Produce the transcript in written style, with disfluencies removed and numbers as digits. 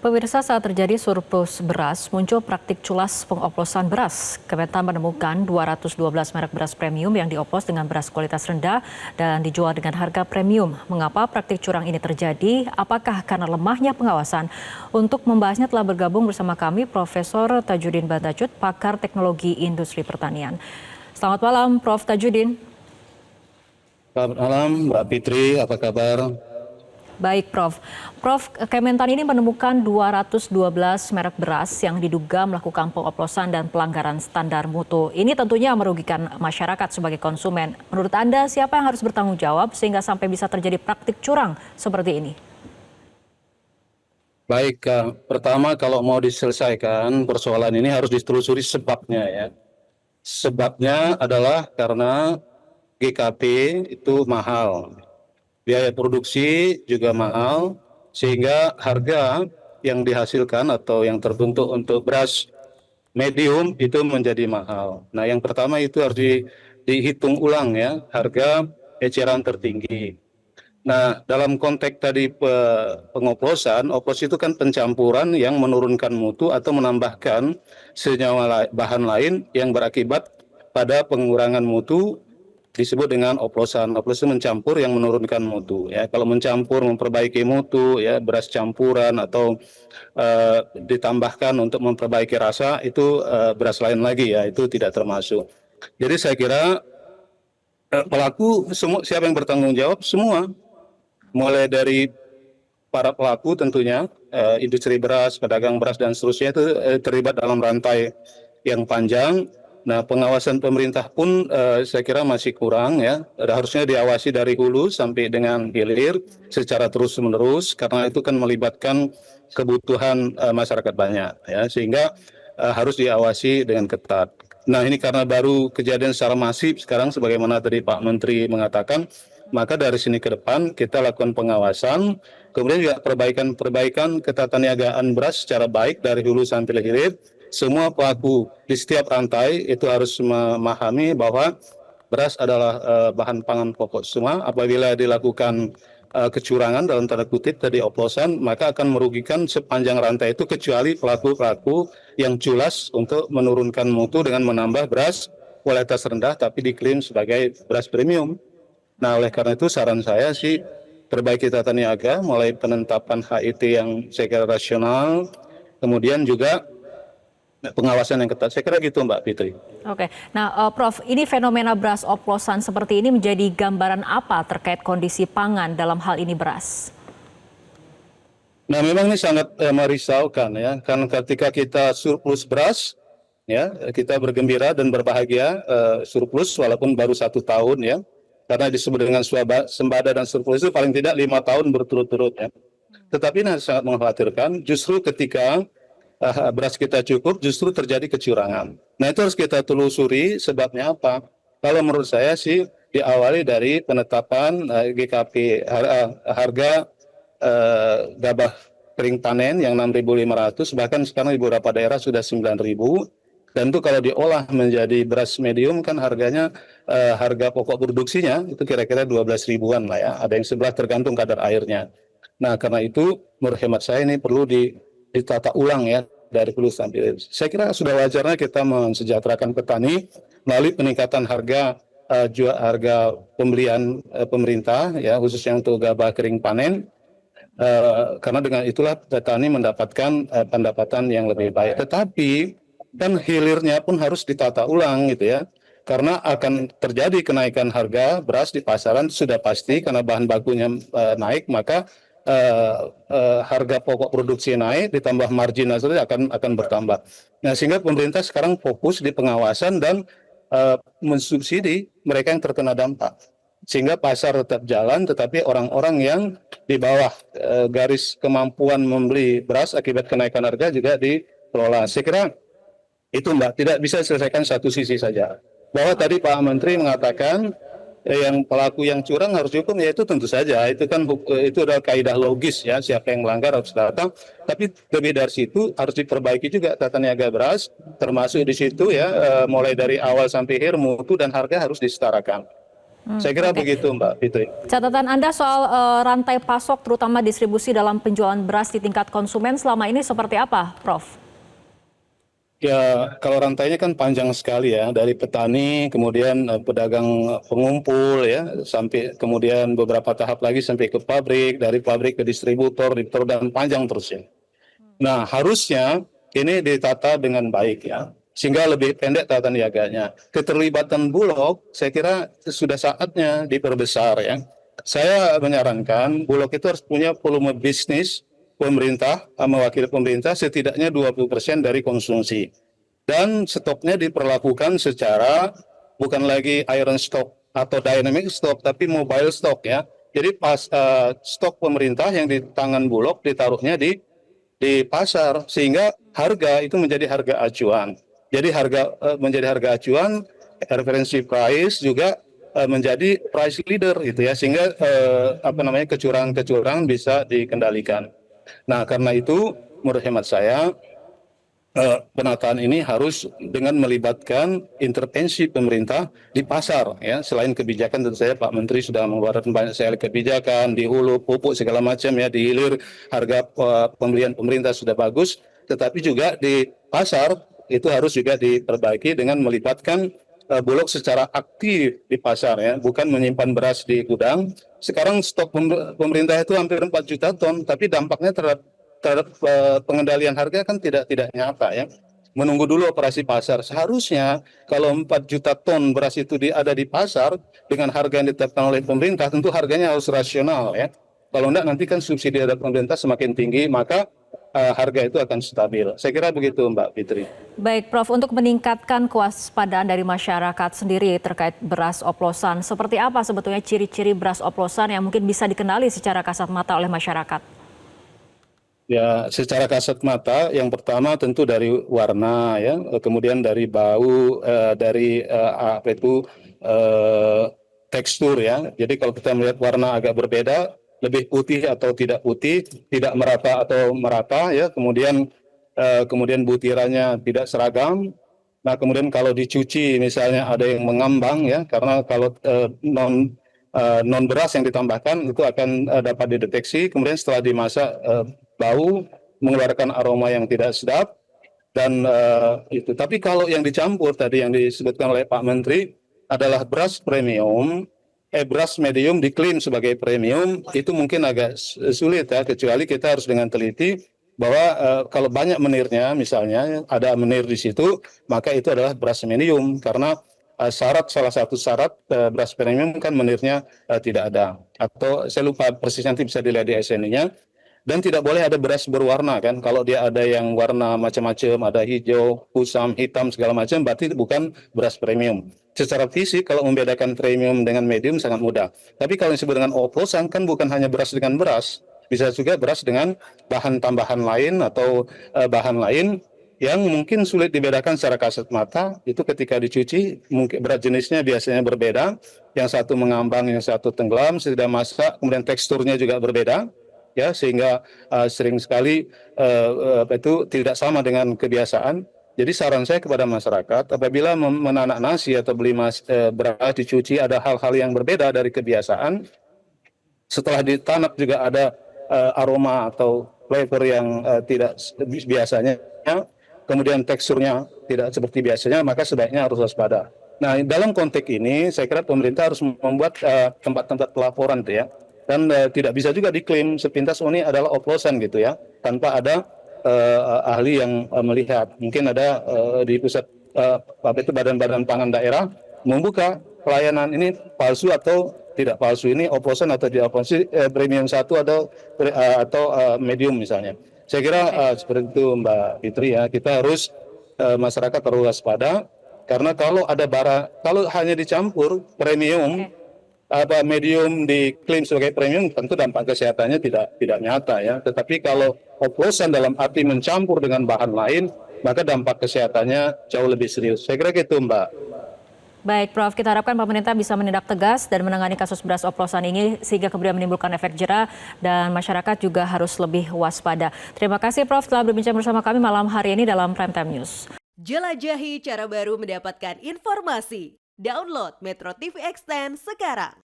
Pemirsa, saat terjadi surplus beras, muncul praktik culas pengoplosan beras. Kementan menemukan 212 merek beras premium yang dioplos dengan beras kualitas rendah dan dijual dengan harga premium. Mengapa praktik curang ini terjadi? Apakah karena lemahnya pengawasan? Untuk membahasnya telah bergabung bersama kami Profesor Tajudin Batacut, pakar teknologi industri pertanian. Selamat malam, Prof. Tajudin. Selamat malam, Mbak Fitri. Apa kabar? Baik, Prof. Prof, Kementan ini menemukan 212 merek beras yang diduga melakukan pengoplosan dan pelanggaran standar mutu. Ini tentunya merugikan masyarakat sebagai konsumen. Menurut Anda, siapa yang harus bertanggung jawab sehingga sampai bisa terjadi praktik curang seperti ini? Baik, pertama kalau mau diselesaikan persoalan ini harus ditelusuri sebabnya ya. Sebabnya adalah karena GKP itu mahal. Biaya produksi juga mahal, sehingga harga yang dihasilkan atau yang terbentuk untuk beras medium itu menjadi mahal. Nah, yang pertama itu harus dihitung ulang ya, harga eceran tertinggi. Nah, dalam konteks tadi pengoplosan, oplos itu kan pencampuran yang menurunkan mutu atau menambahkan senyawa bahan lain yang berakibat pada pengurangan mutu disebut dengan oplosan. Oplosan mencampur yang menurunkan mutu. Ya, kalau mencampur memperbaiki mutu, ya beras campuran atau ditambahkan untuk memperbaiki rasa itu beras lain lagi ya, itu tidak termasuk. Jadi saya kira pelaku semua siapa yang bertanggung jawab semua, mulai dari para pelaku tentunya industri beras, pedagang beras dan seterusnya itu terlibat dalam rantai yang panjang. Nah, pengawasan pemerintah pun saya kira masih kurang ya. Harusnya diawasi dari hulu sampai dengan hilir secara terus-menerus karena itu kan melibatkan kebutuhan masyarakat banyak ya, sehingga harus diawasi dengan ketat. Nah, ini karena baru kejadian secara masif sekarang sebagaimana tadi Pak Menteri mengatakan, maka dari sini ke depan kita lakukan pengawasan, kemudian juga perbaikan ketataniagaan beras secara baik dari hulu sampai hilir. Semua pelaku di setiap rantai itu harus memahami bahwa beras adalah bahan pangan pokok semua. Apabila dilakukan kecurangan dalam tanda kutip tadi oplosan, maka akan merugikan sepanjang rantai itu kecuali pelaku-pelaku yang culas untuk menurunkan mutu dengan menambah beras kualitas rendah tapi diklaim sebagai beras premium. Nah, oleh karena itu saran saya sih perbaiki tata niaga mulai penetapan HIT yang saya kira rasional, kemudian juga pengawasan yang ketat. Saya kira gitu Mbak Fitri. Oke, nah Prof, ini fenomena beras oplosan seperti ini menjadi gambaran apa terkait kondisi pangan dalam hal ini beras? Nah, memang ini sangat merisaukan ya, karena ketika kita surplus beras, ya kita bergembira dan berbahagia surplus walaupun baru 1 tahun ya, karena disebut dengan sembada dan surplus itu paling tidak 5 tahun berturut-turut ya. Tetapi ini sangat mengkhawatirkan justru ketika beras kita cukup justru terjadi kecurangan. Nah, itu harus kita telusuri sebabnya apa. Kalau menurut saya sih diawali dari penetapan GKP harga gabah kering panen yang 6.500, bahkan sekarang di beberapa daerah sudah 9.000. Dan itu kalau diolah menjadi beras medium kan harganya harga pokok produksinya itu kira-kira 12 ribuan lah ya. Ada yang sebelah tergantung kadar airnya. Nah, karena itu menurut hemat saya ini perlu ditata ulang ya dari hulu sampai hilir. Saya kira sudah wajarnya kita mensejahterakan petani melalui peningkatan harga harga pembelian pemerintah ya, khususnya untuk gabah kering panen. Karena dengan itulah petani mendapatkan pendapatan yang lebih baik. Tetapi kan hilirnya pun harus ditata ulang gitu ya. Karena akan terjadi kenaikan harga beras di pasaran sudah pasti karena bahan bakunya naik, maka harga pokok produksi naik ditambah margin hasilnya akan bertambah. Nah, sehingga pemerintah sekarang fokus di pengawasan dan mensubsidi mereka yang terkena dampak. Sehingga pasar tetap jalan, tetapi orang-orang yang di bawah garis kemampuan membeli beras akibat kenaikan harga juga dikelola. Saya kira itu Mbak, tidak bisa diselesaikan satu sisi saja. Bahwa tadi Pak Menteri mengatakan yang pelaku yang curang harus dihukum, ya itu tentu saja. Itu kan itu adalah kaidah logis ya, siapa yang melanggar harus datang. Tapi lebih dari situ harus diperbaiki juga tata niaga beras, termasuk di situ ya mulai dari awal sampai akhir mutu dan harga harus disetarakan. Saya kira Oke. begitu Mbak Fitri. Catatan Anda soal rantai pasok terutama distribusi dalam penjualan beras di tingkat konsumen selama ini seperti apa, Prof? Ya, kalau rantainya kan panjang sekali ya, dari petani, kemudian pedagang pengumpul ya, sampai kemudian beberapa tahap lagi sampai ke pabrik, dari pabrik ke distributor, dan panjang terus ya. Nah, harusnya ini ditata dengan baik ya, sehingga lebih pendek tata niaganya. Keterlibatan Bulog, saya kira sudah saatnya diperbesar ya. Saya menyarankan Bulog itu harus punya volume bisnis pemerintah, mewakili pemerintah setidaknya 20% dari konsumsi. Dan stoknya diperlakukan secara bukan lagi iron stock atau dynamic stock, tapi mobile stock ya. Jadi stok pemerintah yang di tangan Bulog ditaruhnya di pasar sehingga harga itu menjadi harga acuan. Jadi menjadi harga acuan, referensi price juga menjadi price leader gitu ya sehingga kecurangan-kecurangan bisa dikendalikan. Nah, karena itu menurut hemat saya penataan ini harus dengan melibatkan intervensi pemerintah di pasar ya. Selain kebijakan tentu saja Pak Menteri sudah mengeluarkan banyak sekali kebijakan di hulu pupuk segala macam ya, di hilir harga pembelian pemerintah sudah bagus, tetapi juga di pasar itu harus juga diperbaiki dengan melibatkan Bulog secara aktif di pasar ya, bukan menyimpan beras di gudang. Sekarang stok pemerintah itu hampir 4 juta ton, tapi dampaknya terhadap pengendalian harga kan tidak nyata ya. Menunggu dulu operasi pasar. Seharusnya kalau 4 juta ton beras itu ada di pasar dengan harga yang ditetapkan oleh pemerintah, tentu harganya harus rasional ya. Kalau enggak nanti kan subsidi dari pemerintah semakin tinggi, maka harga itu akan stabil. Saya kira begitu Mbak Fitri. Baik, Prof, untuk meningkatkan kewaspadaan dari masyarakat sendiri terkait beras oplosan, seperti apa sebetulnya ciri-ciri beras oplosan yang mungkin bisa dikenali secara kasat mata oleh masyarakat? Ya, secara kasat mata, yang pertama tentu dari warna ya, kemudian dari bau, dari tekstur ya. Jadi kalau kita melihat warna agak berbeda, lebih putih atau tidak putih, tidak merata atau merata ya. Kemudian butirannya tidak seragam. Nah, kemudian kalau dicuci misalnya ada yang mengambang ya, karena kalau non beras yang ditambahkan itu akan dapat dideteksi. Kemudian setelah dimasak bau, mengeluarkan aroma yang tidak sedap dan itu. Tapi kalau yang dicampur tadi yang disebutkan oleh Pak Menteri adalah beras premium, beras medium diklaim sebagai premium, itu mungkin agak sulit ya, kecuali kita harus dengan teliti bahwa kalau banyak menirnya misalnya ada menir di situ, maka itu adalah beras medium karena salah satu syarat beras premium kan menirnya tidak ada, atau saya lupa persis, nanti bisa dilihat di SNI-nya. Dan tidak boleh ada beras berwarna kan. Kalau dia ada yang warna macam-macam, ada hijau, kusam, hitam segala macam, berarti bukan beras premium. Secara fisik kalau membedakan premium dengan medium sangat mudah. Tapi kalau disebut dengan oplosan kan bukan hanya beras dengan beras, bisa juga beras dengan bahan tambahan lain atau bahan lain yang mungkin sulit dibedakan secara kasat mata. Itu ketika dicuci mungkin berat jenisnya biasanya berbeda. Yang satu mengambang, yang satu tenggelam, sudah masak, kemudian teksturnya juga berbeda. Ya, sehingga sering sekali itu tidak sama dengan kebiasaan. Jadi saran saya kepada masyarakat, apabila menanak nasi atau beli beras dicuci ada hal-hal yang berbeda dari kebiasaan, setelah ditanak juga ada aroma atau flavor yang tidak biasanya, kemudian teksturnya tidak seperti biasanya, maka sebaiknya harus waspada. Nah, dalam konteks ini saya kira pemerintah harus membuat tempat-tempat pelaporan tuh ya. Dan tidak bisa juga diklaim sepintas ini adalah oplosan gitu ya, tanpa ada ahli yang melihat. Mungkin ada di pusat badan-badan pangan daerah membuka pelayanan ini palsu atau tidak palsu, ini oplosan atau tidak oplosan, premium satu atau medium misalnya. Saya kira seperti itu Mbak Fitri ya, kita harus masyarakat harus waspada karena kalau hanya dicampur premium medium diklaim sebagai premium, tentu dampak kesehatannya tidak nyata ya. Tetapi kalau oplosan dalam arti mencampur dengan bahan lain, maka dampak kesehatannya jauh lebih serius. Saya kira gitu Mbak. Baik, Prof, kita harapkan pemerintah bisa menindak tegas dan menangani kasus beras oplosan ini sehingga kemudian menimbulkan efek jera dan masyarakat juga harus lebih waspada. Terima kasih Prof telah berbincang bersama kami malam hari ini dalam Prime Time News. Jelajahi cara baru mendapatkan informasi. Download Metro TV Extend sekarang.